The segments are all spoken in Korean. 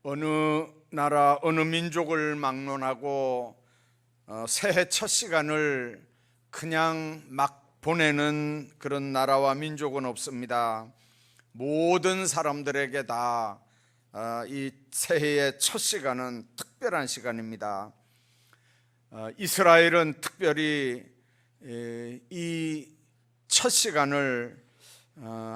어느 나라 어느 민족을 막론하고 새해 첫 시간을 그냥 막 보내는 그런 나라와 민족은 없습니다. 모든 사람들에게 다 이 새해의 첫 시간은 특별한 시간입니다. 이스라엘은 특별히 이 첫 시간을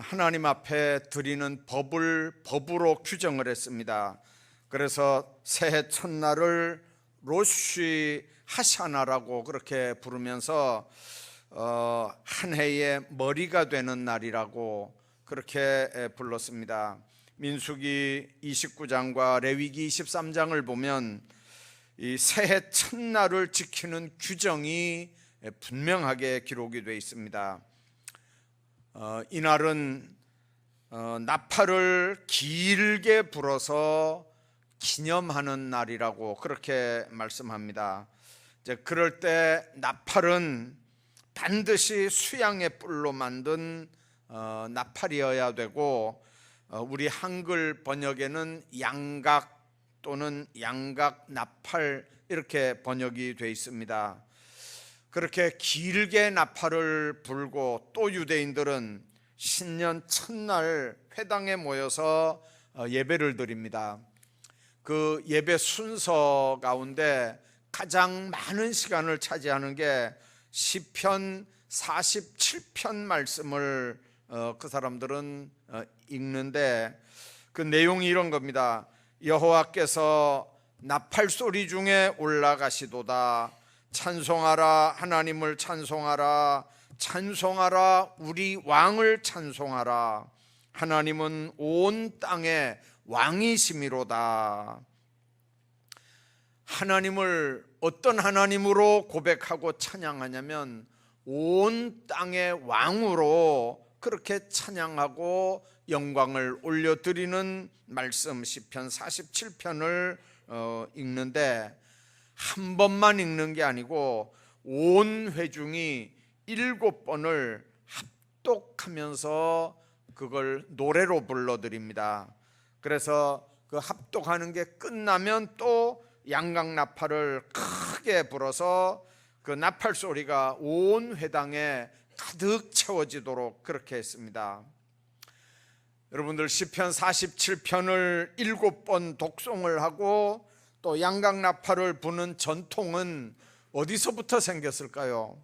하나님 앞에 드리는 법으로 규정을 했습니다. 그래서 새해 첫날을 로쉬 하샤나라고 그렇게 부르면서 한 해의 머리가 되는 날이라고 그렇게 불렀습니다. 민수기 29장과 레위기 23장을 보면 이 새해 첫날을 지키는 규정이 분명하게 기록이 되어 있습니다. 이날은 나팔을 길게 불어서 기념하는 날이라고 그렇게 말씀합니다. 이제 그럴 때 나팔은 반드시 수양의 뿔로 만든 나팔이어야 되고, 우리 한글 번역에는 양각 또는 양각 나팔 이렇게 번역이 되어 있습니다. 그렇게 길게 나팔을 불고, 또 유대인들은 신년 첫날 회당에 모여서 예배를 드립니다. 그 예배 순서 가운데 가장 많은 시간을 차지하는 게 시편 47편 말씀을 그 사람들은 읽는데, 그 내용이 이런 겁니다. 여호와께서 나팔 소리 중에 올라가시도다. 찬송하라, 하나님을 찬송하라. 찬송하라, 우리 왕을 찬송하라. 하나님은 온 땅의 왕이심이로다. 하나님을 어떤 하나님으로 고백하고 찬양하냐면 온 땅의 왕으로 그렇게 찬양하고 영광을 올려드리는 말씀, 시편 47편을 읽는데, 한 번만 읽는 게 아니고 온 회중이 7번을 합독하면서 그걸 노래로 불러드립니다. 그래서 그 합독하는 게 끝나면 또 양각나팔을 크게 불어서 그 나팔 소리가 온 회당에 가득 채워지도록 그렇게 했습니다. 여러분들, 시편 47편을 7번 독송을 하고 또 양각나팔을 부는 전통은 어디서부터 생겼을까요?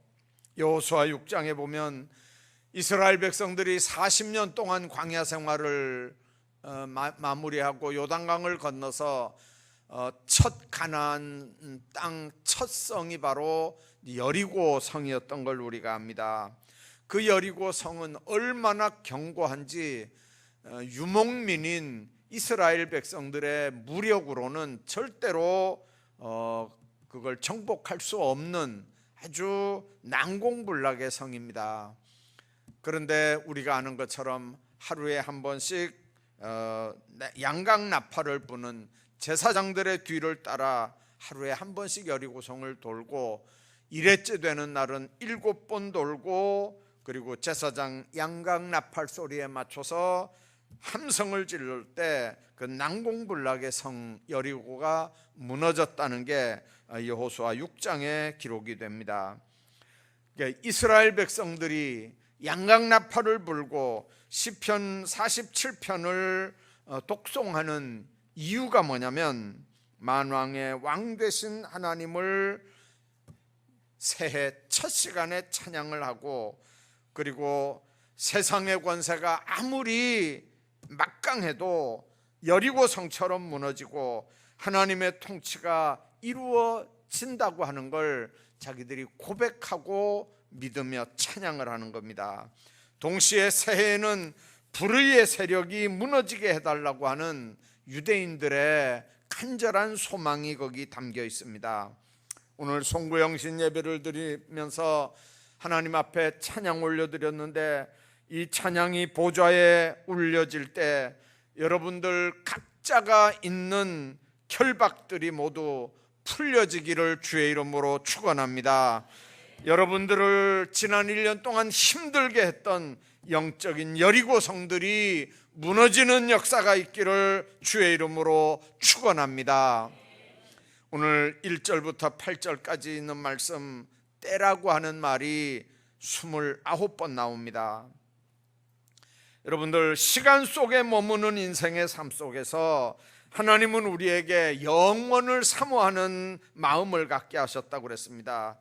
여호수아 6장에 보면 이스라엘 백성들이 40년 동안 광야 생활을 마무리하고 요단강을 건너서 첫 가나안 땅 첫 성이 바로 여리고 성이었던 걸 우리가 압니다. 그 여리고 성은 얼마나 견고한지 유목민인 이스라엘 백성들의 무력으로는 절대로 그걸 정복할 수 없는 아주 난공불락의 성입니다. 그런데 우리가 아는 것처럼 하루에 한 번씩 양각나팔을 부는 제사장들의 뒤를 따라 하루에 한 번씩 여리고성을 돌고, 1회째 되는 날은 7번 돌고, 그리고 제사장 양각나팔 소리에 맞춰서 함성을 지를 때 그 난공불락의 성 여리고가 무너졌다는 게 여호수아 6장에 기록이 됩니다. 이스라엘 백성들이 양각나팔을 불고 시편 47편을 독송하는 이유가 뭐냐면, 만왕의 왕 되신 하나님을 새해 첫 시간에 찬양을 하고, 그리고 세상의 권세가 아무리 막강해도 여리고 성처럼 무너지고 하나님의 통치가 이루어진다고 하는 걸 자기들이 고백하고 믿으며 찬양을 하는 겁니다. 동시에 새해에는 불의의 세력이 무너지게 해달라고 하는 유대인들의 간절한 소망이 거기 담겨 있습니다. 오늘 송구영신 예배를 드리면서 하나님 앞에 찬양 올려드렸는데, 이 찬양이 보좌에 울려질 때 여러분들 각자가 있는 결박들이 모두 풀려지기를 주의 이름으로 축원합니다. 여러분들을 지난 1년 동안 힘들게 했던 영적인 여리고 성들이 무너지는 역사가 있기를 주의 이름으로 축원합니다. 오늘 1절부터 8절까지 있는 말씀, 때라고 하는 말이 29번 나옵니다. 여러분들, 시간 속에 머무는 인생의 삶 속에서 하나님은 우리에게 영원을 사모하는 마음을 갖게 하셨다고 그랬습니다.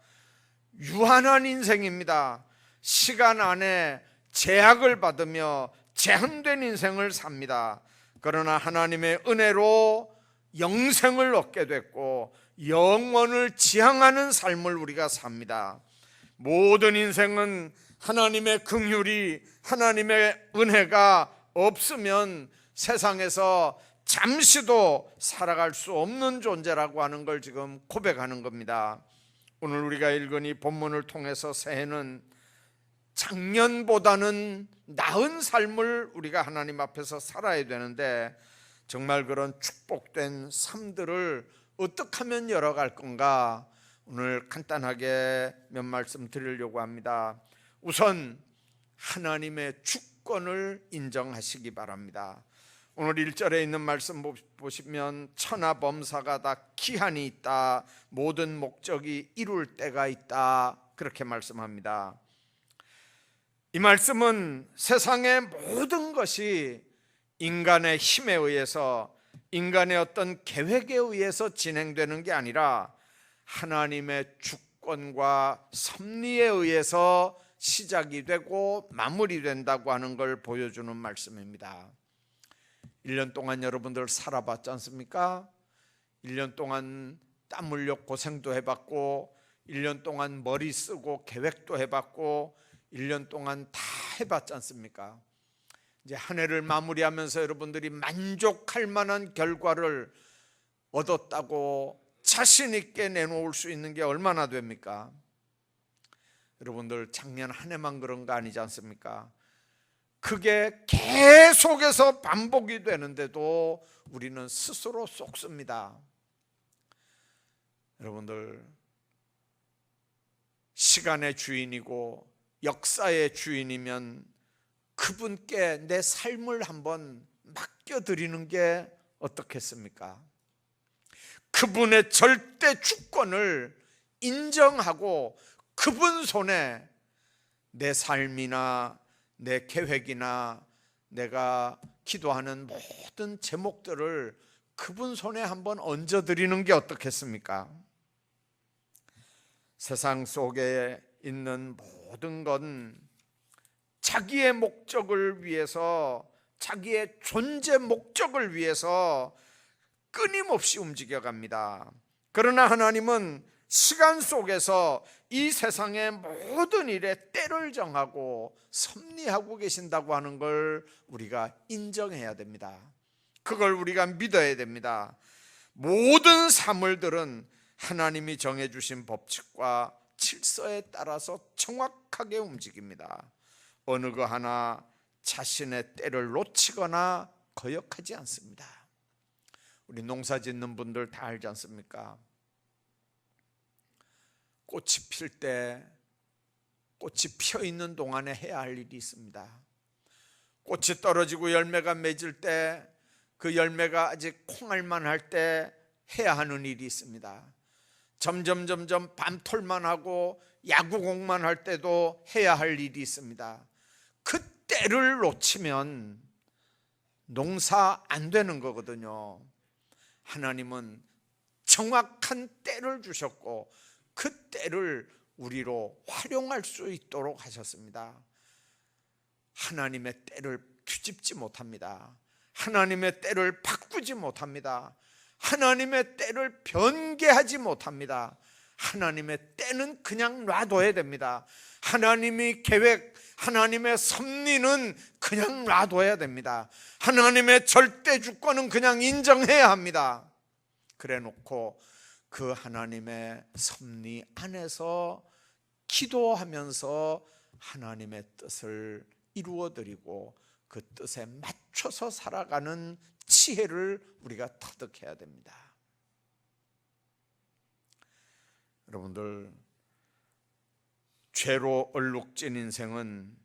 유한한 인생입니다. 시간 안에 제약을 받으며 제한된 인생을 삽니다. 그러나 하나님의 은혜로 영생을 얻게 됐고 영원을 지향하는 삶을 우리가 삽니다. 모든 인생은 하나님의 긍휼이, 하나님의 은혜가 없으면 세상에서 잠시도 살아갈 수 없는 존재라고 하는 걸 지금 고백하는 겁니다. 오늘 우리가 읽은 이 본문을 통해서 새해는 작년보다는 나은 삶을 우리가 하나님 앞에서 살아야 되는데, 정말 그런 축복된 삶들을 어떻게 하면 열어갈 건가, 오늘 간단하게 몇 말씀 드리려고 합니다. 우선 하나님의 주권을 인정하시기 바랍니다. 오늘 1절에 있는 말씀 보시면 천하범사가 다 기한이 있다, 모든 목적이 이룰 때가 있다, 그렇게 말씀합니다. 이 말씀은 세상의 모든 것이 인간의 힘에 의해서, 인간의 어떤 계획에 의해서 진행되는 게 아니라 하나님의 주권과 섭리에 의해서 시작이 되고 마무리된다고 하는 걸 보여주는 말씀입니다. 1년 동안 여러분들 살아봤지 않습니까? 1년 동안 땀 흘려 고생도 해봤고, 1년 동안 머리 쓰고 계획도 해봤고, 1년 동안 다 해봤지 않습니까? 이제 한 해를 마무리하면서 여러분들이 만족할 만한 결과를 얻었다고 자신 있게 내놓을 수 있는 게 얼마나 됩니까? 여러분들, 작년 한 해만 그런 거 아니지 않습니까? 그게 계속해서 반복이 되는데도 우리는 스스로 속습니다. 여러분들, 시간의 주인이고 역사의 주인이면 그분께 내 삶을 한번 맡겨드리는 게 어떻겠습니까? 그분의 절대 주권을 인정하고 그분 손에 내 삶이나 내 계획이나 내가 기도하는 모든 제목들을 그분 손에 한번 얹어드리는 게 어떻겠습니까? 세상 속에 있는 모든 건 자기의 목적을 위해서, 자기의 존재 목적을 위해서 끊임없이 움직여갑니다. 그러나 하나님은 시간 속에서 이 세상의 모든 일에 때를 정하고 섭리하고 계신다고 하는 걸 우리가 인정해야 됩니다. 그걸 우리가 믿어야 됩니다. 모든 사물들은 하나님이 정해주신 법칙과 질서에 따라서 정확하게 움직입니다. 어느 거 하나 자신의 때를 놓치거나 거역하지 않습니다. 우리 농사 짓는 분들 다 알지 않습니까? 꽃이 필 때, 꽃이 피어 있는 동안에 해야 할 일이 있습니다. 꽃이 떨어지고 열매가 맺을 때, 그 열매가 아직 콩알만 할 때 해야 하는 일이 있습니다. 점점 밤톨만 하고 야구공만 할 때도 해야 할 일이 있습니다. 그 때를 놓치면 농사 안 되는 거거든요. 하나님은 정확한 때를 주셨고 그 때를 우리로 활용할 수 있도록 하셨습니다. 하나님의 때를 뒤집지 못합니다. 하나님의 때를 바꾸지 못합니다. 하나님의 때를 변개하지 못합니다. 하나님의 때는 그냥 놔둬야 됩니다. 하나님의 계획, 하나님의 섭리는 그냥 놔둬야 됩니다. 하나님의 절대 주권은 그냥 인정해야 합니다. 그래 놓고 그 하나님의 섭리 안에서 기도하면서 하나님의 뜻을 이루어드리고 그 뜻에 맞춰서 살아가는 지혜를 우리가 터득해야 됩니다. 여러분들, 죄로 얼룩진 인생은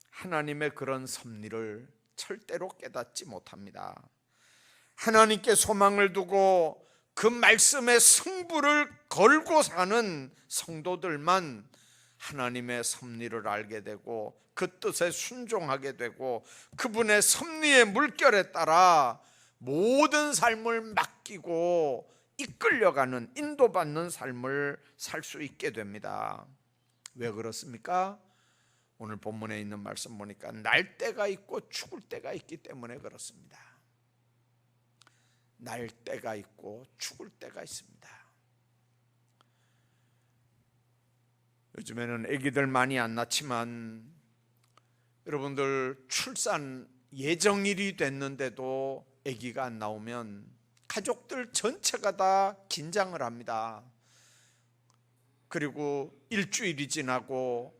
하나님의 그런 섭리를 절대로 깨닫지 못합니다. 하나님께 소망을 두고 그 말씀의 승부를 걸고 사는 성도들만 하나님의 섭리를 알게 되고 그 뜻에 순종하게 되고 그분의 섭리의 물결에 따라 모든 삶을 맡기고 이끌려가는, 인도받는 삶을 살 수 있게 됩니다. 왜 그렇습니까? 오늘 본문에 있는 말씀 보니까 날 때가 있고 죽을 때가 있기 때문에 그렇습니다. 날 때가 있고 죽을 때가 있습니다. 요즘에는 아기들 많이 안 낳지만 여러분들 출산 예정일이 됐는데도 아기가 안 나오면 가족들 전체가 다 긴장을 합니다. 그리고 일주일이 지나고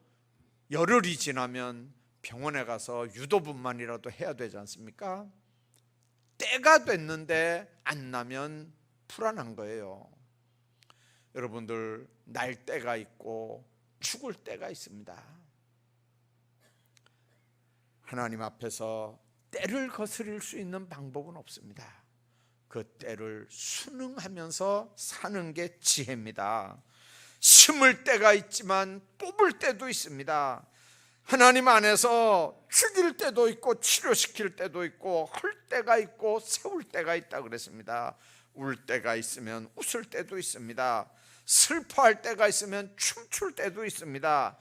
열흘이 지나면 병원에 가서 유도분만이라도 해야 되지 않습니까? 때가 됐는데 안 나면 불안한 거예요. 여러분들 날 때가 있고 죽을 때가 있습니다. 하나님 앞에서 때를 거스릴 수 있는 방법은 없습니다. 그 때를 순응하면서 사는 게 지혜입니다. 심을 때가 있지만 뽑을 때도 있습니다. 하나님 안에서 죽일 때도 있고 치료시킬 때도 있고 헐 때가 있고 세울 때가 있다 그랬습니다. 울 때가 있으면 웃을 때도 있습니다. 슬퍼할 때가 있으면 춤출 때도 있습니다.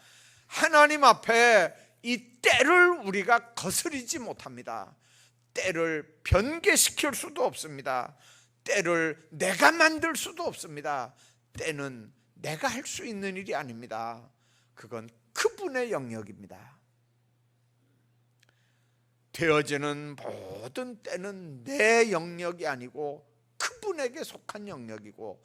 하나님 앞에 이 때를 우리가 거스리지 못합니다. 때를 변개시킬 수도 없습니다. 때를 내가 만들 수도 없습니다. 때는 내가 할 수 있는 일이 아닙니다. 그건 그분의 영역입니다. 되어지는 모든 때는 내 영역이 아니고 그분에게 속한 영역이고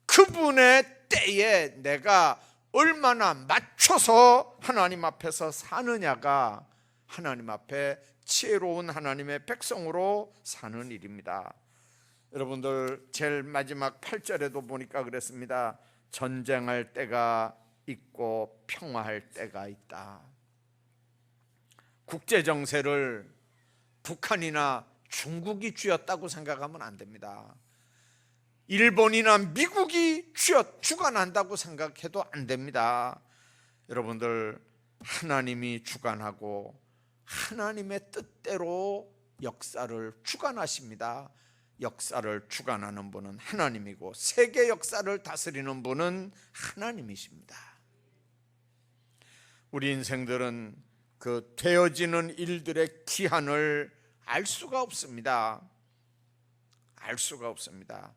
그분의 때에 내가 얼마나 맞춰서 하나님 앞에서 사느냐가 하나님 앞에 지혜로운 하나님의 백성으로 사는 일입니다. 여러분들 제일 마지막 8절에도 보니까 그랬습니다. 전쟁할 때가 있고 평화할 때가 있다. 국제정세를 북한이나 중국이 쥐었다고 생각하면 안 됩니다. 일본이나 미국이 주관한다고 생각해도 안 됩니다. 여러분들 하나님이 주관하고 하나님의 뜻대로 역사를 주관하십니다. 역사를 주관하는 분은 하나님이고 세계 역사를 다스리는 분은 하나님이십니다. 우리 인생들은 그 되어지는 일들의 기한을 알 수가 없습니다. 알 수가 없습니다.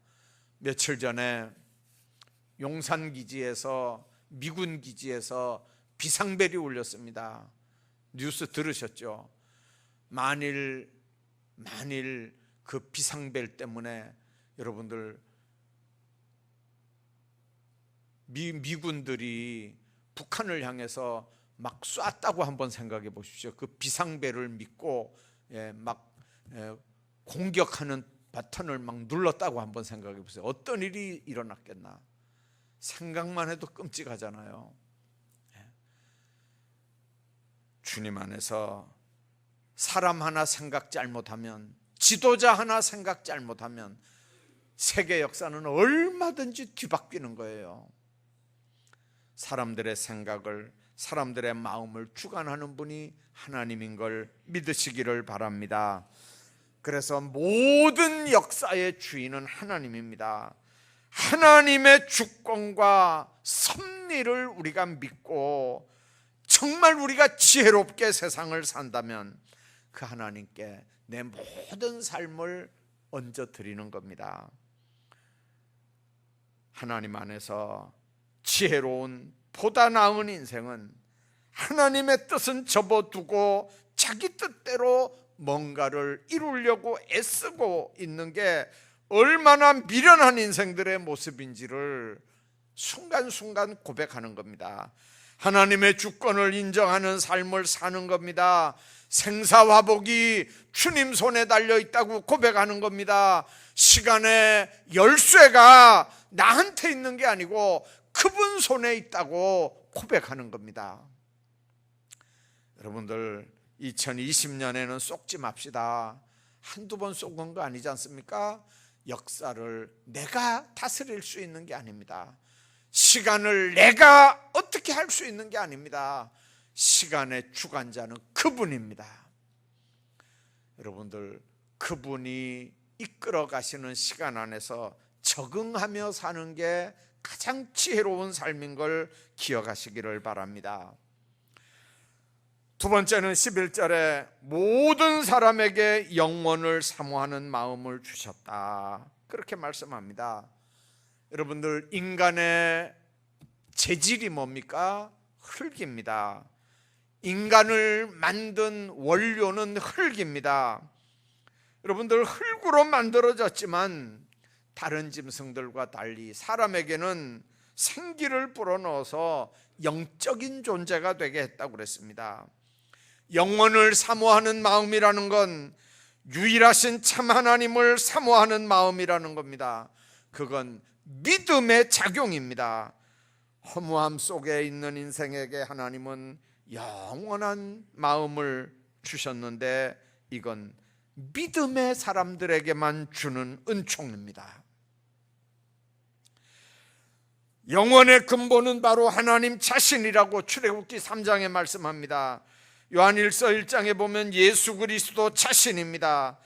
며칠 전에 용산기지에서 미군 기지에서 비상벨이 울렸습니다. 뉴스 들으셨죠? 만일 그 비상벨 때문에 여러분들 미군들이 북한을 향해서 막 쐈다고 한번 생각해 보십시오. 그 비상벨을 믿고 공격하는 버튼을 막 눌렀다고 한번 생각해 보세요. 어떤 일이 일어났겠나? 생각만 해도 끔찍하잖아요. 주님 안에서 사람 하나 생각 잘못하면, 지도자 하나 생각 잘못하면 세계 역사는 얼마든지 뒤바뀌는 거예요. 사람들의 생각을, 사람들의 마음을 주관하는 분이 하나님인 걸 믿으시기를 바랍니다. 그래서 모든 역사의 주인은 하나님입니다. 하나님의 주권과 섭리를 우리가 믿고 정말 우리가 지혜롭게 세상을 산다면 그 하나님께 내 모든 삶을 얹어드리는 겁니다. 하나님 안에서 지혜로운 보다 나은 인생은 하나님의 뜻은 접어두고 자기 뜻대로 뭔가를 이루려고 애쓰고 있는 게 얼마나 미련한 인생들의 모습인지를 순간순간 고백하는 겁니다. 하나님의 주권을 인정하는 삶을 사는 겁니다. 생사화복이 주님 손에 달려있다고 고백하는 겁니다. 시간의 열쇠가 나한테 있는 게 아니고 그분 손에 있다고 고백하는 겁니다. 여러분들 2020년에는 속지 맙시다. 한두 번 속은 거 아니지 않습니까? 역사를 내가 다스릴 수 있는 게 아닙니다. 시간을 내가 어떻게 할 수 있는 게 아닙니다. 시간의 주관자는 그분입니다. 여러분들, 그분이 이끌어 가시는 시간 안에서 적응하며 사는 게 가장 지혜로운 삶인 걸 기억하시기를 바랍니다. 두 번째는 11절에 모든 사람에게 영원을 사모하는 마음을 주셨다, 그렇게 말씀합니다. 여러분들, 인간의 재질이 뭡니까? 흙입니다. 인간을 만든 원료는 흙입니다. 여러분들, 흙으로 만들어졌지만 다른 짐승들과 달리 사람에게는 생기를 불어넣어서 영적인 존재가 되게 했다고 그랬습니다. 영원을 사모하는 마음이라는 건 유일하신 참 하나님을 사모하는 마음이라는 겁니다. 그건 믿음의 작용입니다. 허무함 속에 있는 인생에게 하나님은 영원한 마음을 주셨는데 이건 믿음의 사람들에게만 주는 은총입니다. 영원의 근본은 바로 하나님 자신이라고 출애굽기 3장에 말씀합니다. 요한일서 1장에 보면 예수 그리스도 자신입니다.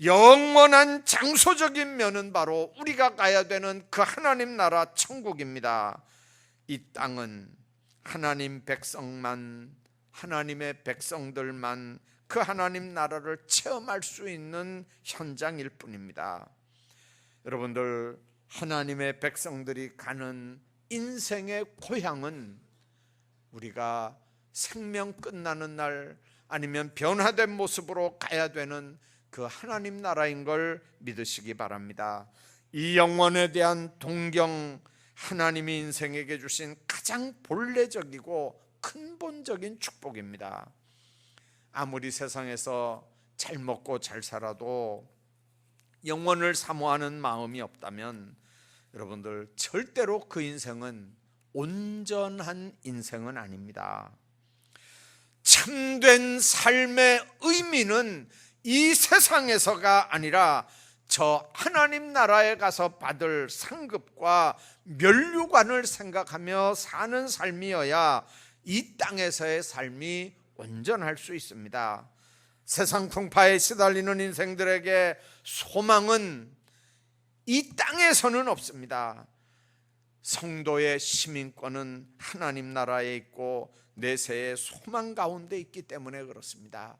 영원한 장소적인 면은 바로 우리가 가야 되는 그 하나님 나라 천국입니다. 이 땅은 하나님 백성만, 하나님의 백성들만 그 하나님 나라를 체험할 수 있는 현장일 뿐입니다. 여러분들, 하나님의 백성들이 가는 인생의 고향은 우리가 생명 끝나는 날 아니면 변화된 모습으로 가야 되는 그 하나님 나라인 걸 믿으시기 바랍니다. 이 영원에 대한 동경, 하나님이 인생에게 주신 가장 본래적이고 근본적인 축복입니다. 아무리 세상에서 잘 먹고 잘 살아도 영원을 사모하는 마음이 없다면 여러분들, 절대로 그 인생은 온전한 인생은 아닙니다. 참된 삶의 의미는 이 세상에서가 아니라 저 하나님 나라에 가서 받을 상급과 면류관을 생각하며 사는 삶이어야 이 땅에서의 삶이 온전할 수 있습니다. 세상 풍파에 시달리는 인생들에게 소망은 이 땅에서는 없습니다. 성도의 시민권은 하나님 나라에 있고 내세의 소망 가운데 있기 때문에 그렇습니다.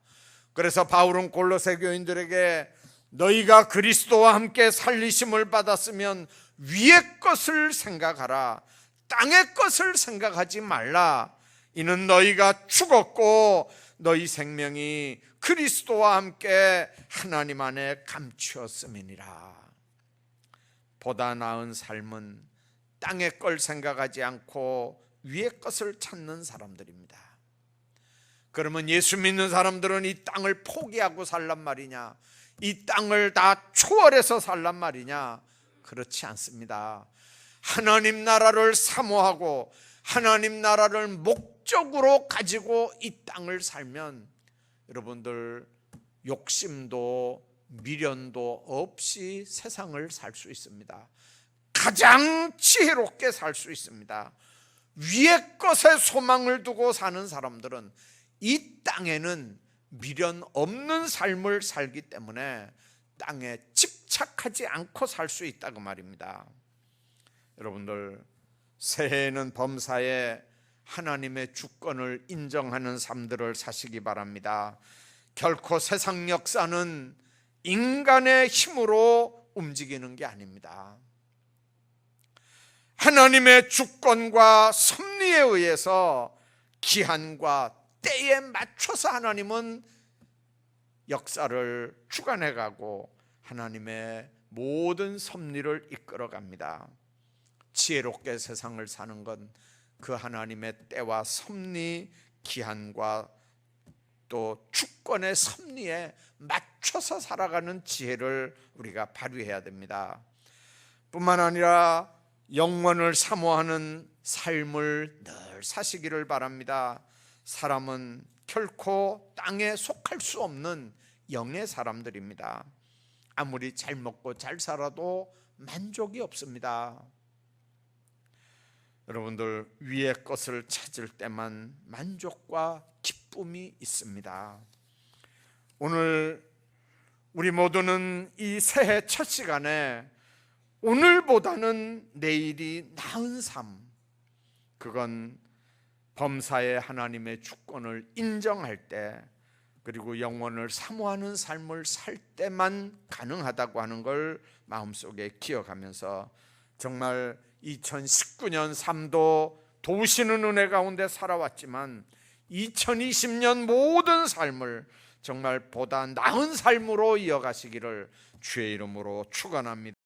그래서 바울은 골로새 교인들에게 너희가 그리스도와 함께 살리심을 받았으면 위의 것을 생각하라, 땅의 것을 생각하지 말라. 이는 너희가 죽었고 너희 생명이 그리스도와 함께 하나님 안에 감추었음이니라. 보다 나은 삶은 땅의 걸 생각하지 않고 위의 것을 찾는 사람들입니다. 그러면 예수 믿는 사람들은 이 땅을 포기하고 살란 말이냐? 이 땅을 다 초월해서 살란 말이냐? 그렇지 않습니다. 하나님 나라를 사모하고 하나님 나라를 목적으로 가지고 이 땅을 살면 여러분들, 욕심도 미련도 없이 세상을 살 수 있습니다. 가장 지혜롭게 살 수 있습니다. 위의 것에 소망을 두고 사는 사람들은 이 땅에는 미련 없는 삶을 살기 때문에 땅에 집착하지 않고 살 수 있다고 말입니다. 여러분들, 새해에는 범사에 하나님의 주권을 인정하는 삶들을 사시기 바랍니다. 결코 세상 역사는 인간의 힘으로 움직이는 게 아닙니다. 하나님의 주권과 섭리에 의해서 기한과 때에 맞춰서 하나님은 역사를 주관해가고 하나님의 모든 섭리를 이끌어갑니다. 지혜롭게 세상을 사는 건 그 하나님의 때와 섭리, 기한과 또 주권의 섭리에 맞춰서 살아가는 지혜를 우리가 발휘해야 됩니다. 뿐만 아니라 영원을 사모하는 삶을 늘 사시기를 바랍니다. 사람은 결코 땅에 속할 수 없는 영의 사람들입니다. 아무리 잘 먹고 잘 살아도 만족이 없습니다. 여러분들, 위의 것을 찾을 때만 만족과 기쁨이 있습니다. 오늘 우리 모두는 이 새해 첫 시간에 오늘보다는 내일이 나은 삶, 그건 범사의 하나님의 주권을 인정할 때, 그리고 영원을 사모하는 삶을 살 때만 가능하다고 하는 걸 마음속에 기억하면서 정말 2019년 삶도 도우시는 은혜 가운데 살아왔지만 2020년 모든 삶을 정말 보다 나은 삶으로 이어가시기를 주의 이름으로 축원합니다.